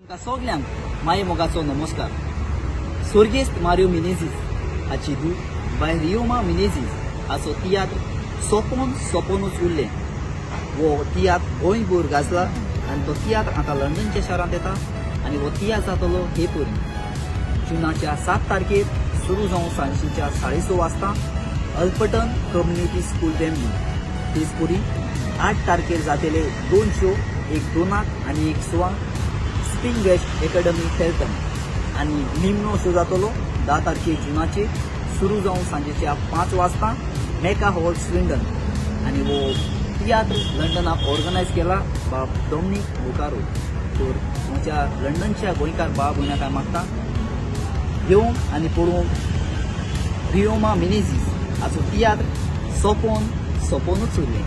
तुमकां सगल्यांक माये मोगाचो नमस्कार. स्वर्गेस्त मारियो मिनेझीस हाची धूव बाय रियोमा मिनेझीस हाचो तियात्र सोपोन सोपोनूच उरलें वो तियात्र गोंयभर गाजला आनी तो तियात्र आतां लंडनच्या शारांत येता आनी हो तियात्र जातलो हे परी जुनाच्या 7 तारखेर सुरू जावन सांजेच्या 6:30 वाजता अल्पटन कम्युनिटी स्कूल वेंबली. तेच परी 8 तारखेर जातले 2 शो, एक 2 आनी एक 6 स्प्रिंग वेस्ट एकेडमी खेळटन आनी निमणो शो जातलो 10 तारखेर जुनाचे सुरू जावन सांजेच्या 5 वाजता मेका हॉल स्विंडन आनी वो तियात्र लंडनाक ऑर्गनायज केला बाब डॉमिनिक बुकारो. तर म्हज्या लंडनच्या गोंयकार बा भयणांक मागता येवंक आनी पळोवंक रियोमा मिनेझीस हाचो तियात्र सोपोन सोपोनूच उरलें.